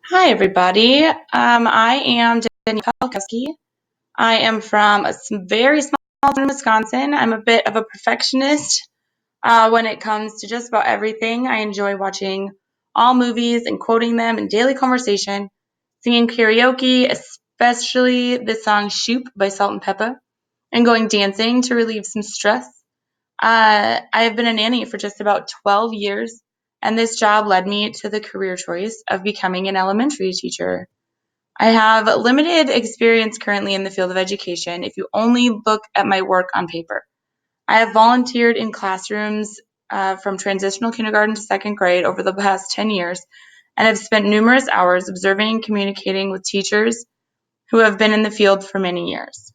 Hi, everybody. I am Danielle Palkowski. I am from a very small town in Wisconsin. I'm a bit of a perfectionist when it comes to just about everything. I enjoy watching all movies and quoting them in daily conversation, singing karaoke, especially the song Shoop by Salt and Pepper, and going dancing to relieve some stress. I have been a nanny for just about 12 years, and this job led me to the career choice of becoming an elementary teacher. I have limited experience currently in the field of education if you only look at my work on paper. I have volunteered in classrooms from transitional kindergarten to second grade over the past 10 years and have spent numerous hours observing and communicating with teachers who have been in the field for many years.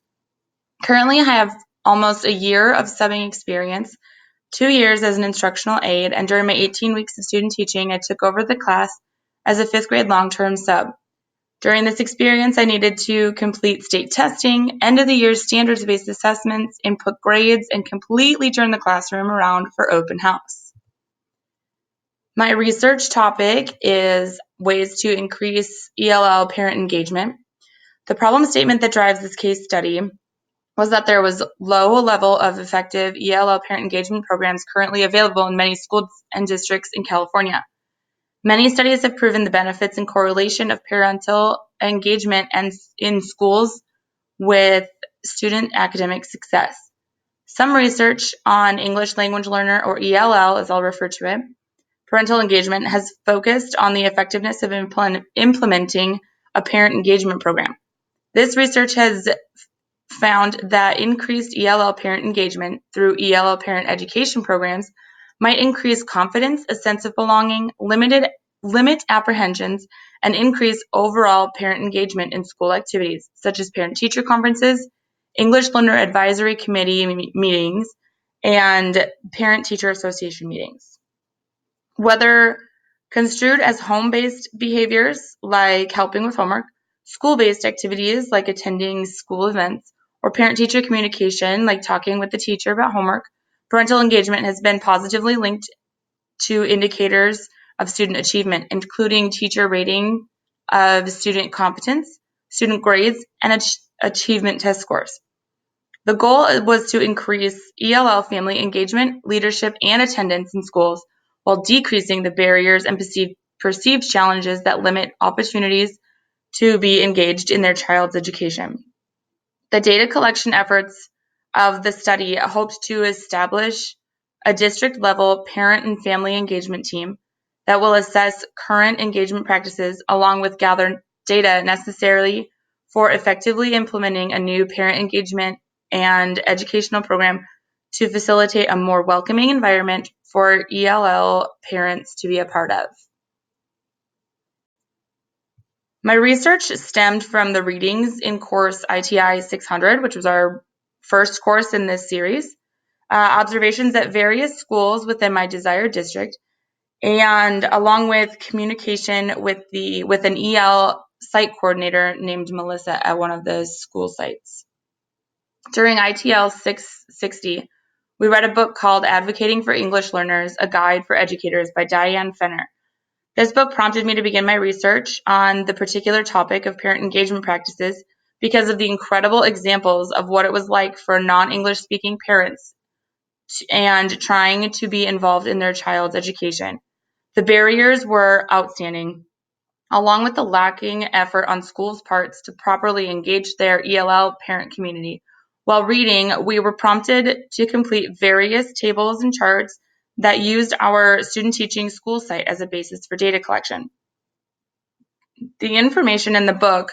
Currently, I have almost a year of subbing experience, 2 years as an instructional aide, and during my 18 weeks of student teaching, I took over the class as a fifth grade long-term sub. During this experience, I needed to complete state testing, end of the year standards-based assessments, input grades, and completely turn the classroom around for open house. My research topic is ways to increase ELL parent engagement. The problem statement that drives this case study was that there was low level of effective ELL parent engagement programs currently available in many schools and districts in California. Many studies have proven the benefits and correlation of parental engagement and in schools with student academic success. Some research on English language learner, or ELL as I'll refer to it, parental engagement has focused on the effectiveness of implementing a parent engagement program. This research has found that increased ELL parent engagement through ELL parent education programs might increase confidence, a sense of belonging, limit apprehensions, and increase overall parent engagement in school activities, such as parent-teacher conferences, English Learner Advisory Committee meetings, and Parent-Teacher Association meetings. Whether construed as home-based behaviors like helping with homework, school-based activities like attending school events, or parent-teacher communication like talking with the teacher about homework, parental engagement has been positively linked to indicators of student achievement, including teacher rating of student competence, student grades, and achievement test scores. The goal was to increase ELL family engagement, leadership, and attendance in schools while decreasing the barriers and perceived challenges that limit opportunities to be engaged in their child's education. The data collection efforts of the study hoped to establish a district-level parent and family engagement team that will assess current engagement practices along with gather data necessary for effectively implementing a new parent engagement and educational program to facilitate a more welcoming environment for ELL parents to be a part of. My research stemmed from the readings in course ITI 600, which was our first course in this series, observations at various schools within my desired district, and along with communication with an EL site coordinator named Melissa at one of the school sites. During ITL 660, we read a book called Advocating for English Learners, A Guide for Educators by Diane Fenner. This book prompted me to begin my research on the particular topic of parent engagement practices because of the incredible examples of what it was like for non-English speaking parents and trying to be involved in their child's education. The barriers were outstanding, along with the lacking effort on schools' parts to properly engage their ELL parent community. While reading, we were prompted to complete various tables and charts that used our student teaching school site as a basis for data collection. The information in the book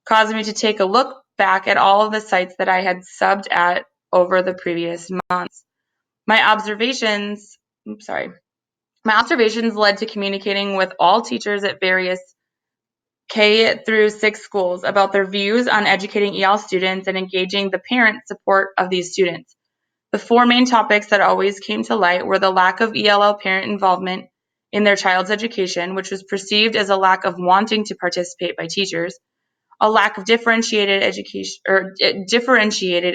caused me to take a look back at all of the sites that I had subbed at over the previous months. My observations led to communicating with all teachers at various K through 6 schools about their views on educating EL students and engaging the parent support of these students. The 4 main topics that always came to light were the lack of ELL parent involvement in their child's education, which was perceived as a lack of wanting to participate by teachers, a lack of differentiated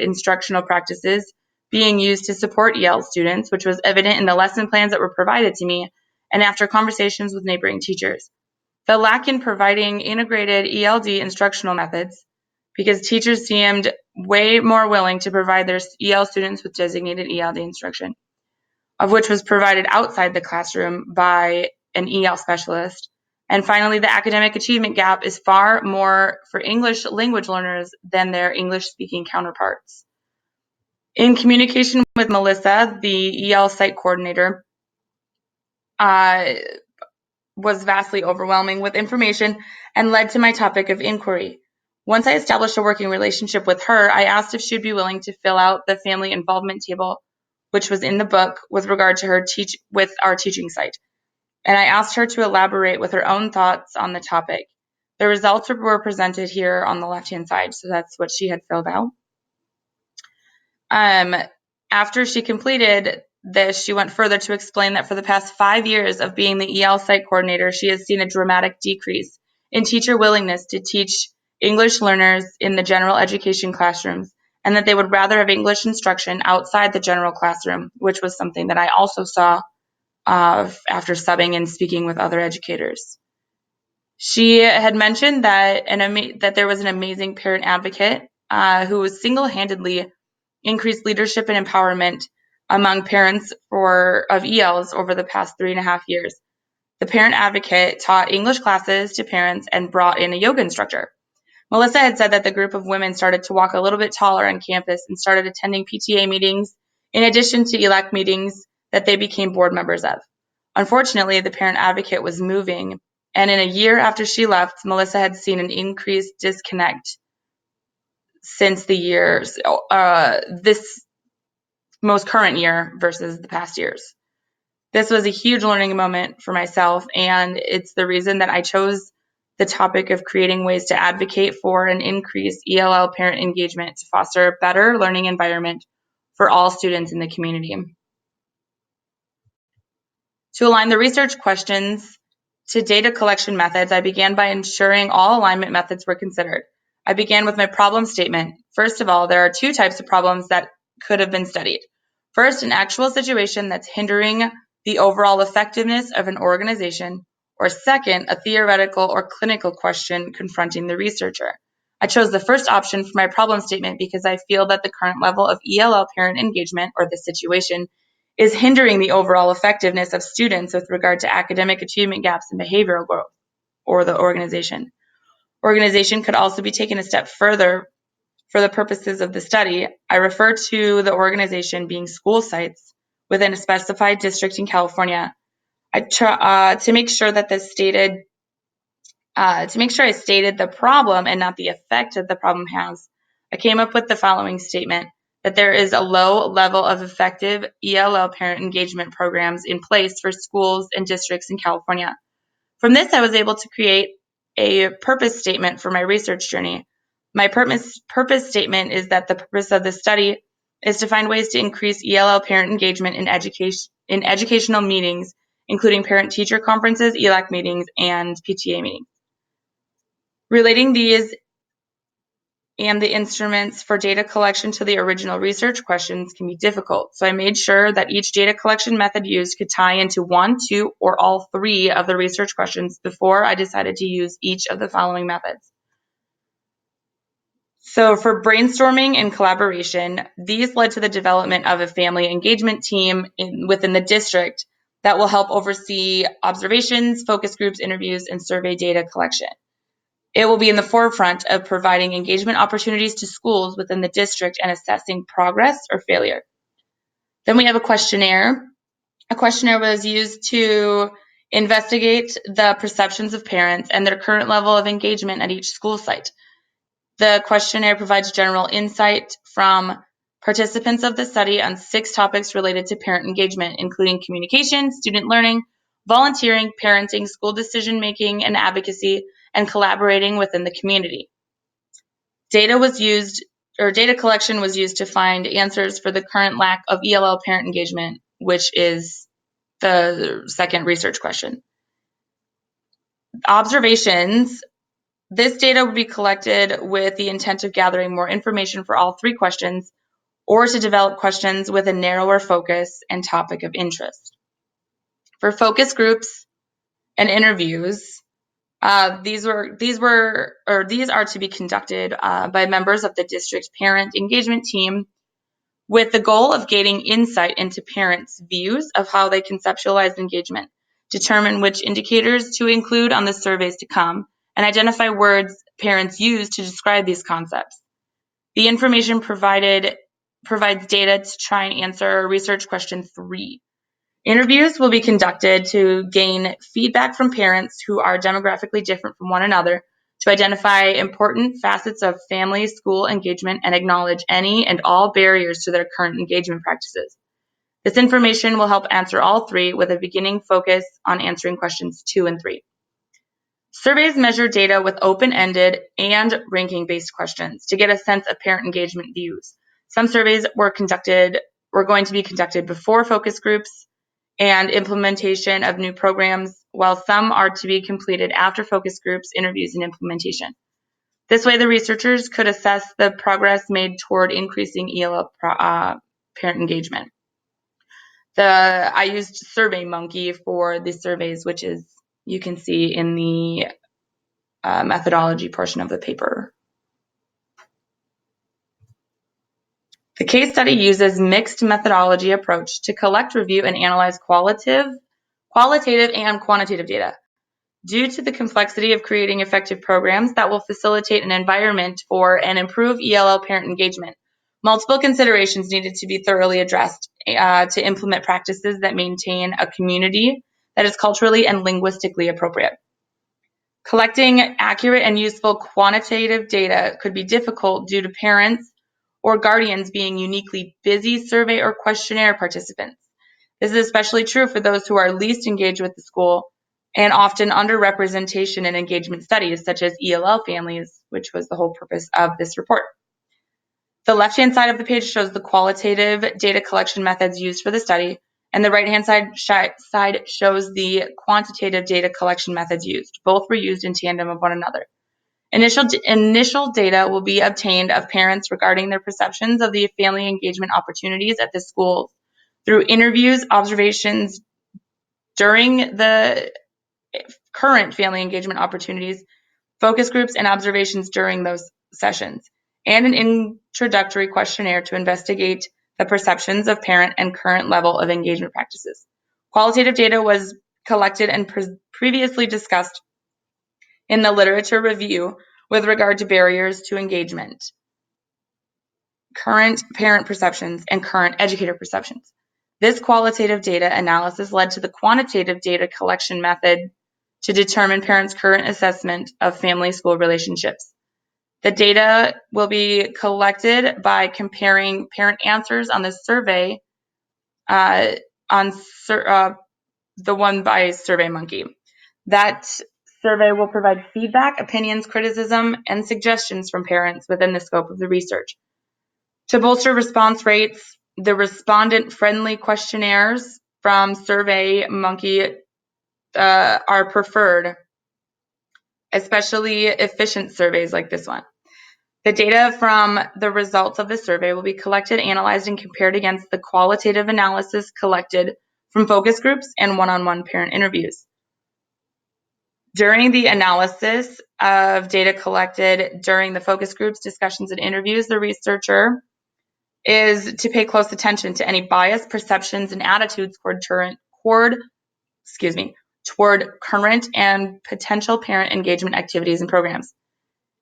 instructional practices being used to support EL students, which was evident in the lesson plans that were provided to me and after conversations with neighboring teachers. the lack in providing integrated ELD instructional methods, because teachers seemed way more willing to provide their EL students with designated ELD instruction, of which was provided outside the classroom by an EL specialist. And finally, the academic achievement gap is far more for English language learners than their English-speaking counterparts. In communication with Melissa, the EL site coordinator, was vastly overwhelming with information and led to my topic of inquiry. Once I established a working relationship with her, I asked if she'd be willing to fill out the family involvement table, which was in the book, with regard to her with our teaching site. And I asked her to elaborate with her own thoughts on the topic. The results were presented here on the left-hand side, so that's what she had filled out. After she completed this, she went further to explain that for the past 5 years of being the EL site coordinator, she has seen a dramatic decrease in teacher willingness to teach English learners in the general education classrooms, and that they would rather have English instruction outside the general classroom, which was something that I also saw after subbing and speaking with other educators. She had mentioned that there was an amazing parent advocate who was single-handedly increased leadership and empowerment among parents of ELs over the past 3.5 years. The parent advocate taught English classes to parents and brought in a yoga instructor. Melissa had said that the group of women started to walk a little bit taller on campus and started attending PTA meetings in addition to ELAC meetings that they became board members of. Unfortunately, the parent advocate was moving, and in a year after she left, Melissa had seen an increased disconnect since this most current year versus the past years. This was a huge learning moment for myself, and it's the reason that I chose the topic of creating ways to advocate for and increase ELL parent engagement to foster a better learning environment for all students in the community. To align the research questions to data collection methods, I began by ensuring all alignment methods were considered. I began with my problem statement. First of all, there are 2 types of problems that could have been studied. First, an actual situation that's hindering the overall effectiveness of an organization, or second, a theoretical or clinical question confronting the researcher. I chose the first option for my problem statement because I feel that the current level of ELL parent engagement, or the situation, is hindering the overall effectiveness of students with regard to academic achievement gaps and behavioral growth, or the organization. Organization could also be taken a step further for the purposes of the study. I refer to the organization being school sites within a specified district in California. To make sure I stated the problem and not the effect that the problem has, I came up with the following statement: that there is a low level of effective ELL parent engagement programs in place for schools and districts in California. From this, I was able to create a purpose statement for my research journey. My purpose statement is that the purpose of the study is to find ways to increase ELL parent engagement in educational meetings, including parent-teacher conferences, ELAC meetings, and PTA meetings. Relating these and the instruments for data collection to the original research questions can be difficult, so I made sure that each data collection method used could tie into 1, 2, or all 3 of the research questions before I decided to use each of the following methods. So for brainstorming and collaboration, these led to the development of a family engagement team within the district that will help oversee observations, focus groups, interviews, and survey data collection. It will be in the forefront of providing engagement opportunities to schools within the district and assessing progress or failure. Then we have a questionnaire. A questionnaire was used to investigate the perceptions of parents and their current level of engagement at each school site. The questionnaire provides general insight from participants of the study on 6 topics related to parent engagement, including communication, student learning, volunteering, parenting, school decision-making, and advocacy, and collaborating within the community. Data collection was used to find answers for the current lack of ELL parent engagement, which is the second research question. Observations. This data would be collected with the intent of gathering more information for all 3 questions, or to develop questions with a narrower focus and topic of interest. For focus groups and interviews, These are to be conducted by members of the district parent engagement team with the goal of gaining insight into parents' views of how they conceptualize engagement, determine which indicators to include on the surveys to come, and identify words parents use to describe these concepts. The information provides data to try and answer research question 3. Interviews will be conducted to gain feedback from parents who are demographically different from one another, to identify important facets of family school engagement and acknowledge any and all barriers to their current engagement practices. This information will help answer all 3, with a beginning focus on answering questions 2 and 3. Surveys measure data with open-ended and ranking-based questions to get a sense of parent engagement views. Some surveys were going to be conducted before focus groups and implementation of new programs, while some are to be completed after focus groups, interviews, and implementation. This way, the researchers could assess the progress made toward increasing ELL parent engagement. I used SurveyMonkey for the surveys, which is you can see in the methodology portion of the paper. The case study uses mixed methodology approach to collect, review, and analyze qualitative and quantitative data. Due to the complexity of creating effective programs that will facilitate an environment for and improve ELL parent engagement, multiple considerations needed to be thoroughly addressed to implement practices that maintain a community that is culturally and linguistically appropriate. Collecting accurate and useful quantitative data could be difficult due to parents or guardians being uniquely busy survey or questionnaire participants. This is especially true for those who are least engaged with the school and often underrepresentation in engagement studies, such as ELL families, which was the whole purpose of this report. The left-hand side of the page shows the qualitative data collection methods used for the study, and the right-hand side shows the quantitative data collection methods used. Both were used in tandem of one another. Initial data will be obtained of parents regarding their perceptions of the family engagement opportunities at the schools through interviews, observations during the current family engagement opportunities, focus groups, and observations during those sessions, and an introductory questionnaire to investigate the perceptions of parent and current level of engagement practices. Qualitative data was collected and previously discussed in the literature review with regard to barriers to engagement, current parent perceptions, and current educator perceptions. This qualitative data analysis led to the quantitative data collection method to determine parents' current assessment of family-school relationships. The data will be collected by comparing parent answers on the survey the one by SurveyMonkey. That survey will provide feedback, opinions, criticism, and suggestions from parents within the scope of the research. To bolster response rates, the respondent-friendly questionnaires from SurveyMonkey are preferred, especially efficient surveys like this one. The data from the results of the survey will be collected, analyzed, and compared against the qualitative analysis collected from focus groups and one-on-one parent interviews. During the analysis of data collected during the focus groups, discussions, and interviews, the researcher is to pay close attention to any bias, perceptions, and attitudes toward current and potential parent engagement activities and programs.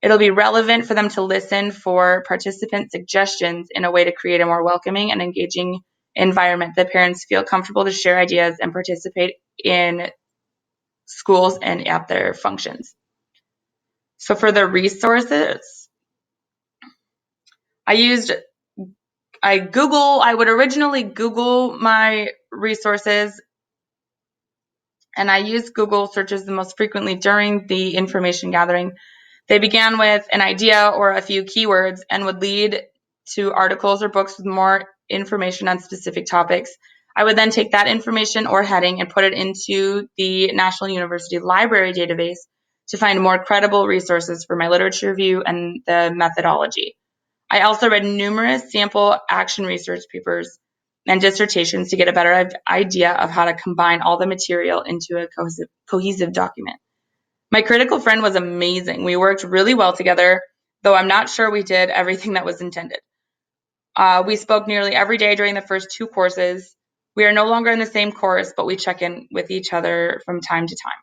It'll be relevant for them to listen for participant suggestions in a way to create a more welcoming and engaging environment that parents feel comfortable to share ideas and participate in schools and at their functions. So for the resources, I would originally Google my resources, and I used Google searches the most frequently during the information gathering. They began with an idea or a few keywords and would lead to articles or books with more information on specific topics. I would then take that information or heading and put it into the National University Library database to find more credible resources for my literature review and the methodology. I also read numerous sample action research papers and dissertations to get a better idea of how to combine all the material into a cohesive document. My critical friend was amazing. We worked really well together, though I'm not sure we did everything that was intended. We spoke nearly every day during the first 2 courses. We are no longer in the same course, but we check in with each other from time to time.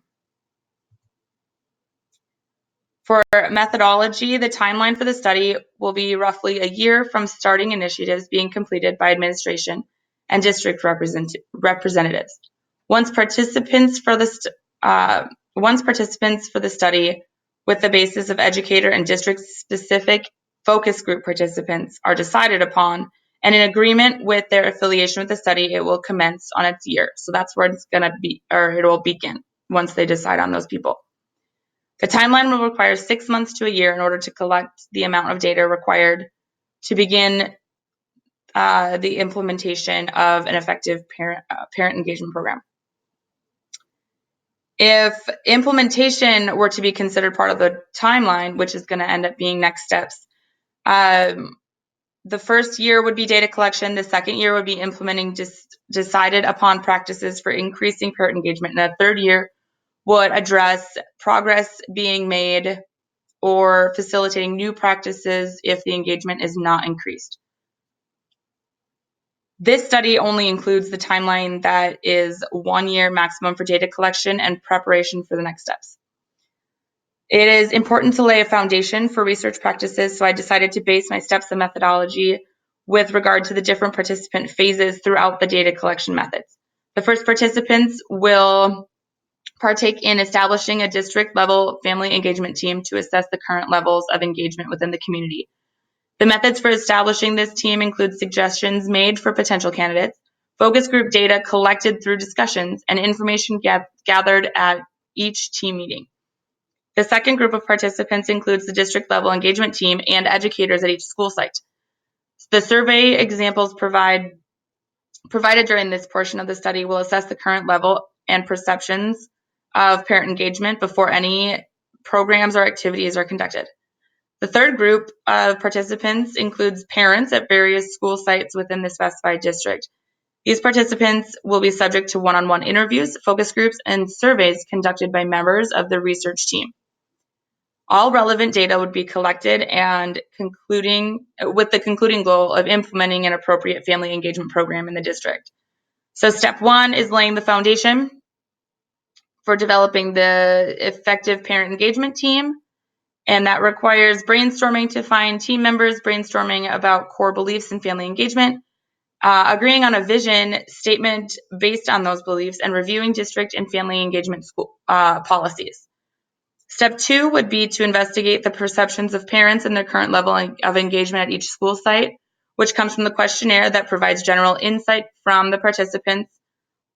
For methodology, the timeline for the study will be roughly a year from starting initiatives being completed by administration and district representatives. Once participants for the study with the basis of educator and district-specific focus group participants are decided upon, and in agreement with their affiliation with the study, it will commence on its year. So that's where it's going to be, or it will begin once they decide on those people. The timeline will require 6 months to a year in order to collect the amount of data required to begin the implementation of an effective parent engagement program. If implementation were to be considered part of the timeline, which is going to end up being next steps, the first year would be data collection. The second year would be implementing decided upon practices for increasing parent engagement. And the third year would address progress being made or facilitating new practices if the engagement is not increased. This study only includes the timeline that is 1 year maximum for data collection and preparation for the next steps. It is important to lay a foundation for research practices, so I decided to base my steps and methodology with regard to the different participant phases throughout the data collection methods. The first participants will partake in establishing a district-level family engagement team to assess the current levels of engagement within the community. The methods for establishing this team include suggestions made for potential candidates, focus group data collected through discussions, and information gathered at each team meeting. The second group of participants includes the district-level engagement team and educators at each school site. The survey examples provided during this portion of the study will assess the current level and perceptions of parent engagement before any programs or activities are conducted. The third group of participants includes parents at various school sites within the specified district. These participants will be subject to one-on-one interviews, focus groups, and surveys conducted by members of the research team. All relevant data would be collected and with the concluding goal of implementing an appropriate family engagement program in the district. So step 1 is laying the foundation for developing the effective parent engagement team. And that requires brainstorming to find team members, brainstorming about core beliefs in family engagement, agreeing on a vision statement based on those beliefs, and reviewing district and family engagement policies. Step 2 would be to investigate the perceptions of parents and their current level of engagement at each school site, which comes from the questionnaire that provides general insight from the participants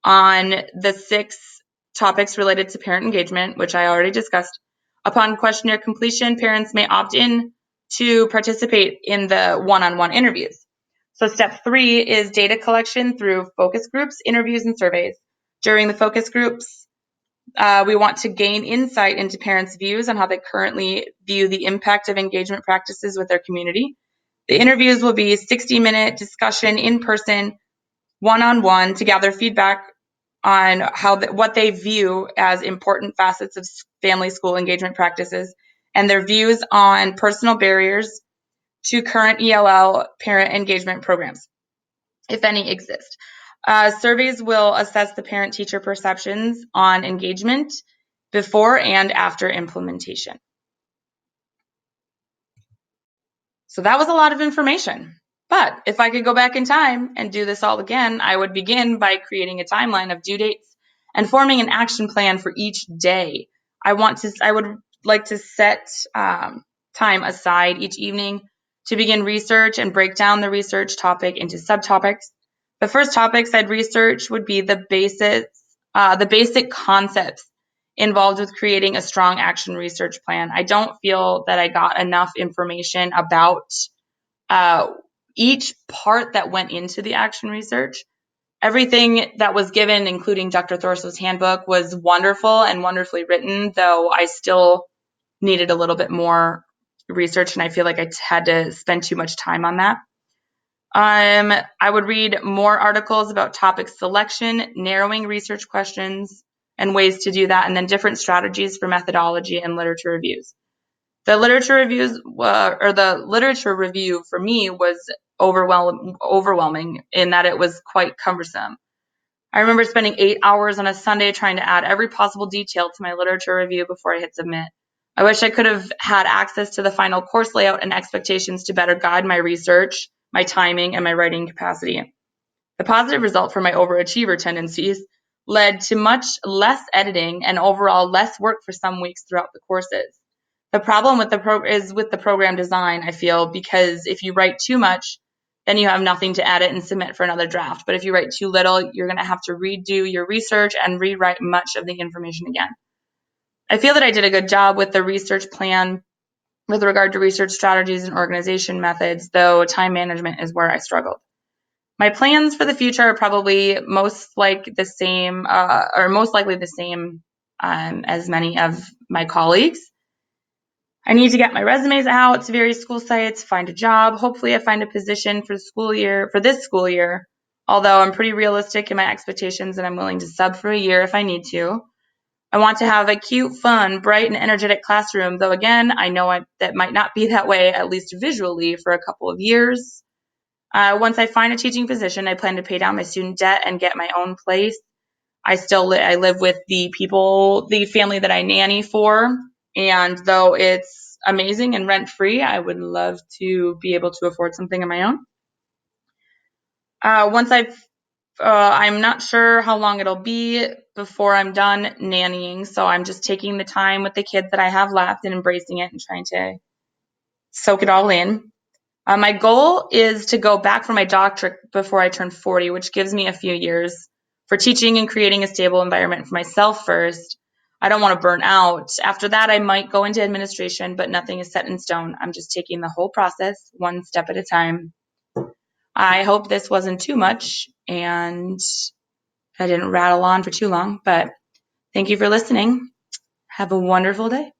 on the 6 topics related to parent engagement, which I already discussed. Upon questionnaire completion, parents may opt in to participate in the one-on-one interviews. So step 3 is data collection through focus groups, interviews, and surveys. During the focus groups, we want to gain insight into parents' views on how they currently view the impact of engagement practices with their community. The interviews will be 60-minute discussion in person, one-on-one, to gather feedback on what they view as important facets of family school engagement practices and their views on personal barriers to current ELL parent engagement programs, if any exist. Surveys will assess the parent-teacher perceptions on engagement before and after implementation. So that was a lot of information. But if I could go back in time and do this all again, I would begin by creating a timeline of due dates and forming an action plan for each day. I would like to set time aside each evening to begin research and break down the research topic into subtopics. The first topics I'd research would be the basic concepts involved with creating a strong action research plan. I don't feel that I got enough information about each part that went into the action research. Everything that was given, including Dr. Thorso's handbook, was wonderful and wonderfully written, though I still needed a little bit more research, and I feel like I had to spend too much time on that. I would read more articles about topic selection, narrowing research questions, and ways to do that, and then different strategies for methodology and literature reviews. The literature reviews, or the literature review for me was overwhelming in that it was quite cumbersome. I remember spending 8 hours on a Sunday trying to add every possible detail to my literature review before I hit submit. I wish I could have had access to the final course layout and expectations to better guide my research, my timing, and my writing capacity. The positive result for my overachiever tendencies led to much less editing and overall less work for some weeks throughout the courses. The problem with the program design, I feel, because if you write too much, then you have nothing to edit and submit for another draft. But if you write too little, you're going to have to redo your research and rewrite much of the information again. I feel that I did a good job with the research plan with regard to research strategies and organization methods, though time management is where I struggled. My plans for the future are probably most likely the same as many of my colleagues. I need to get my resumes out to various school sites, find a job. Hopefully I find a position for this school year, although I'm pretty realistic in my expectations and I'm willing to sub for a year if I need to. I want to have a cute, fun, bright, and energetic classroom, though again, I know that might not be that way, at least visually, for a couple of years. Once I find a teaching position, I plan to pay down my student debt and get my own place. I live with the family that I nanny for, and though it's amazing and rent-free, I would love to be able to afford something of my own. I'm not sure how long it'll be before I'm done nannying, so I'm just taking the time with the kids that I have left and embracing it and trying to soak it all in. My goal is to go back for my doctorate before I turn 40, which gives me a few years for teaching and creating a stable environment for myself first. I don't want to burn out. After that, I might go into administration, but nothing is set in stone. I'm just taking the whole process one step at a time. I hope this wasn't too much and I didn't rattle on for too long, but thank you for listening. Have a wonderful day.